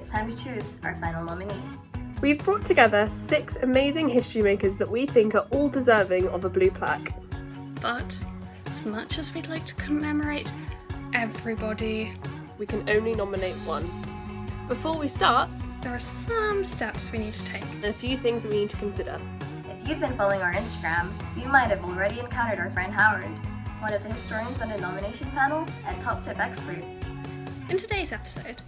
it's time to choose our final nominee. We've brought together 6 amazing history makers that we think are all deserving of a blue plaque. But as much as we'd like to commemorate everybody, We can only nominate one. Before we start, there are some steps we need to take. and a few things that we need to consider. If you've been following our Instagram, you might have already encountered our friend Howard, one of the historians on the nomination panel and top tip expert. In today's episode,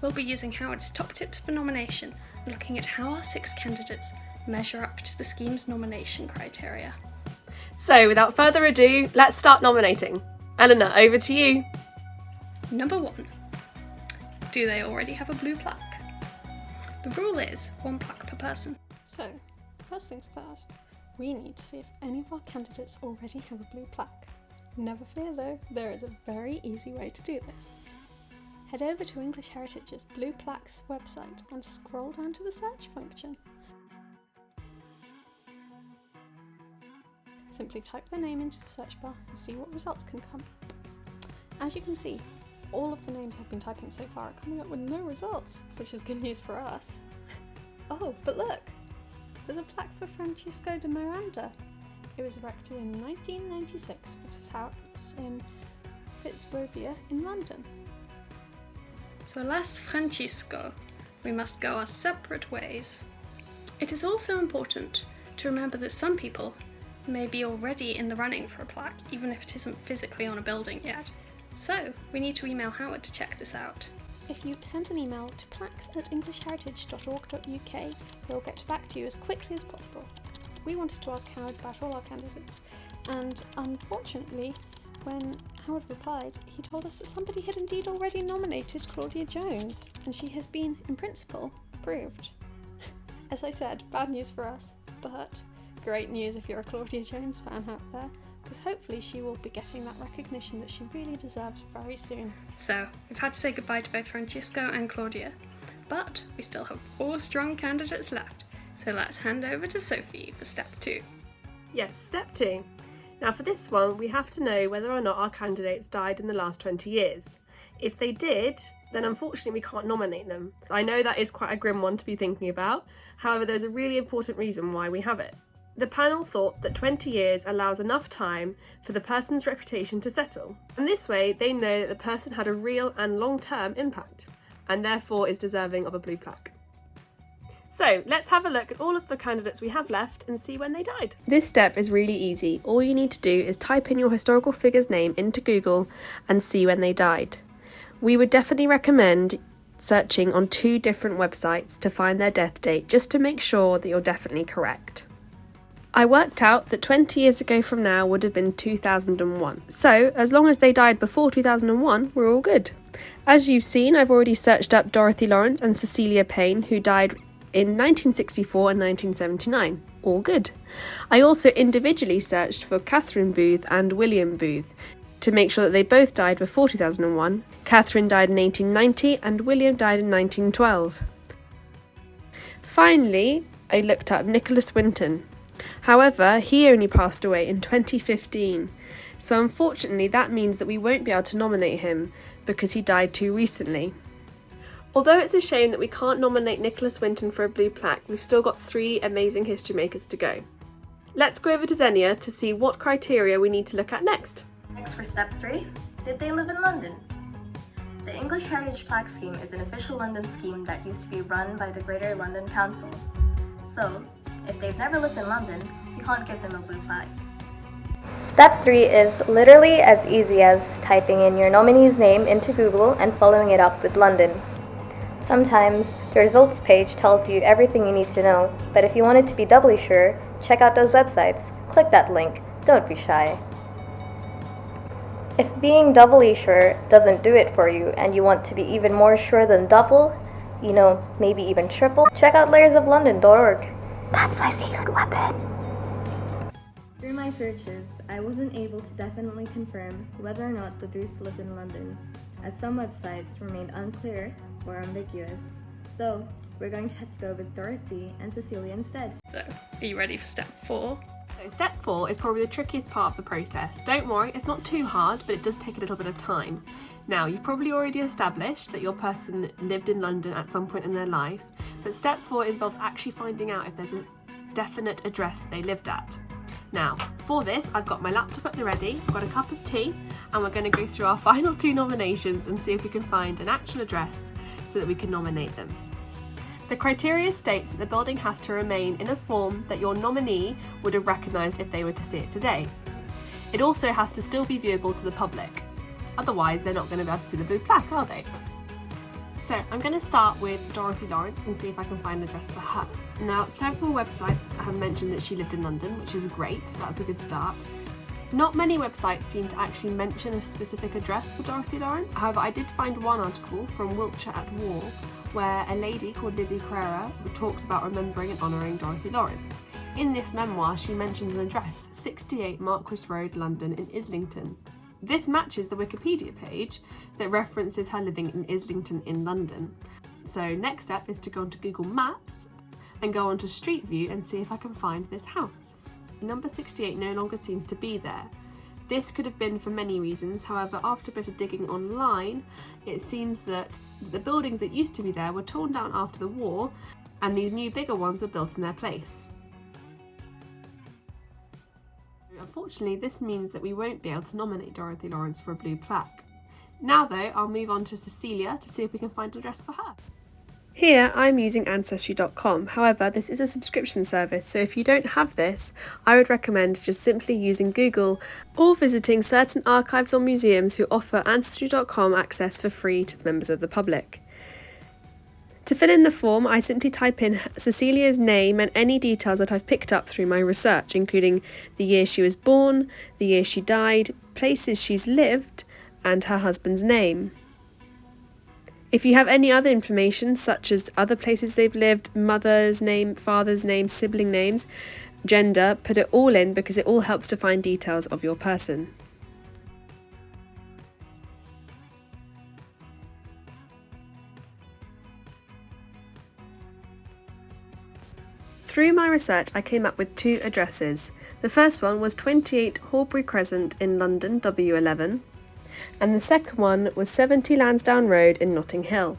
we'll be using Howard's top tips for nomination and looking at how our 6 candidates measure up to the scheme's nomination criteria. So, without further ado, let's start nominating. Eleanor, over to you. Number 1. Do they already have a blue plaque? The rule is 1 plaque per person. So, first things first, we need to see if any of our candidates already have a blue plaque. Never fear though, there is a very easy way to do this. Head over to English Heritage's Blue Plaques website and scroll down to the search function. Simply type their name into the search bar and see what results can come up. As you can see, all of the names I've been typing so far are coming up with no results, which is good news for us. Oh, but look! There's a plaque for Francisco de Miranda. It was erected in 1996 at his house in Fitzrovia in London. So alas, Francisco, we must go our separate ways. It is also important to remember that some people may be already in the running for a plaque, even if it isn't physically on a building yet. So, we need to email Howard to check this out. If you send an email to plaques@englishheritage.org.uk, we'll get back to you as quickly as possible. We wanted to ask Howard about all our candidates, and unfortunately, when Howard replied, he told us that somebody had indeed already nominated Claudia Jones, and she has been, in principle, approved. As I said, bad news for us, but great news if you're a Claudia Jones fan out there, because hopefully she will be getting that recognition that she really deserves very soon. So, we've had to say goodbye to both Francisco and Claudia, but we still have 4 strong candidates left, so let's hand over to Sophie for step 2. Yes, step 2. Now for this one, we have to know whether or not our candidates died in the last 20 years. If they did, then unfortunately we can't nominate them. I know that is quite a grim one to be thinking about, however there's a really important reason why we have it. The panel thought that 20 years allows enough time for the person's reputation to settle, and this way they know that the person had a real and long-term impact, and therefore is deserving of a blue plaque. So let's have a look at all of the candidates we have left and see when they died. This step is really easy. All you need to do is type in your historical figure's name into Google and see when they died. We would definitely recommend searching on 2 different websites to find their death date, just to make sure that you're definitely correct. I worked out that 20 years ago from now would have been 2001. So, as long as they died before 2001, we're all good. As you've seen, I've already searched up Dorothy Lawrence and Cecilia Payne, who died in 1964 and 1979. All good. I also individually searched for Catherine Booth and William Booth to make sure that they both died before 2001. Catherine died in 1890 and William died in 1912. Finally, I looked up Nicholas Winton. However, he only passed away in 2015, so unfortunately that means that we won't be able to nominate him because he died too recently. Although it's a shame that we can't nominate Nicholas Winton for a blue plaque, we've still got 3 amazing history makers to go. Let's go over to Xenia to see what criteria we need to look at next. Next for step 3, did they live in London? The English Heritage Plaque Scheme is an official London scheme that used to be run by the Greater London Council. So, if they've never lived in London, we can't give them a blue plaque. Step 3 is literally as easy as typing in your nominee's name into Google and following it up with London. Sometimes the results page tells you everything you need to know, but if you want it to be doubly sure, check out those websites. Click that link. Don't be shy. If being doubly sure doesn't do it for you and you want to be even more sure than double, maybe even triple, check out layersoflondon.org. That's my secret weapon. Through my searches, I wasn't able to definitely confirm whether or not the Booths lived in London, as some websites remained unclear or ambiguous. So, we're going to have to go with Dorothy and Cecilia instead. So, are you ready for step 4? So step 4 is probably the trickiest part of the process. Don't worry, it's not too hard, but it does take a little bit of time. Now, you've probably already established that your person lived in London at some point in their life, but step 4 involves actually finding out if there's a definite address they lived at. Now, for this, I've got my laptop at the ready, I've got a cup of tea, and we're going to go through our final 2 nominations and see if we can find an actual address so that we can nominate them. The criteria states that the building has to remain in a form that your nominee would have recognised if they were to see it today. It also has to still be viewable to the public. Otherwise, they're not going to be able to see the blue plaque, are they? So I'm going to start with Dorothy Lawrence and see if I can find an address for her. Now, several websites have mentioned that she lived in London, which is great, that's a good start. Not many websites seem to actually mention a specific address for Dorothy Lawrence. However, I did find one article from Wiltshire at War where a lady called Lizzie Carrera talks about remembering and honouring Dorothy Lawrence. In this memoir, she mentions an address, 68 Marquis Road, London in Islington. This matches the Wikipedia page that references her living in Islington in London. So next step is to go onto Google Maps and go onto Street View and see if I can find this house. Number 68 no longer seems to be there. This could have been for many reasons, however after a bit of digging online it seems that the buildings that used to be there were torn down after the war and these new bigger ones were built in their place. Unfortunately, this means that we won't be able to nominate Dorothy Lawrence for a blue plaque. Now though, I'll move on to Cecilia to see if we can find an address for her. Here I'm using Ancestry.com, however this is a subscription service, so if you don't have this, I would recommend just simply using Google or visiting certain archives or museums who offer Ancestry.com access for free to the members of the public. To fill in the form, I simply type in Cecilia's name and any details that I've picked up through my research, including the year she was born, the year she died, places she's lived, and her husband's name. If you have any other information, such as other places they've lived, mother's name, father's name, sibling names, gender, put it all in because it all helps to find details of your person. Through my research, I came up with 2 addresses. The first one was 28 Horbury Crescent in London, W11, and the second one was 70 Lansdowne Road in Notting Hill.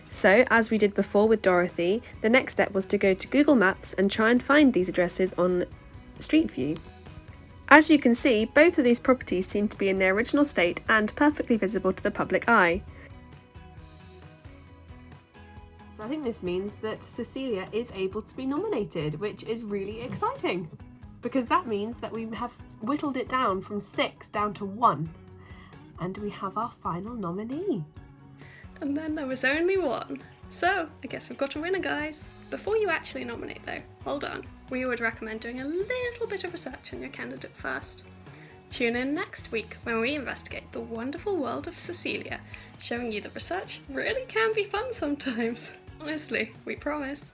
So, as we did before with Dorothy, the next step was to go to Google Maps and try and find these addresses on Street View. As you can see, both of these properties seem to be in their original state and perfectly visible to the public eye. So I think this means that Cecilia is able to be nominated, which is really exciting, because that means that we have whittled it down from 6 down to 1, and we have our final nominee. And then there was only one. So, I guess we've got a winner, guys. Before you actually nominate though, hold on. We would recommend doing a little bit of research on your candidate first. Tune in next week when we investigate the wonderful world of Cecilia, showing you that research really can be fun sometimes. Honestly, we promise.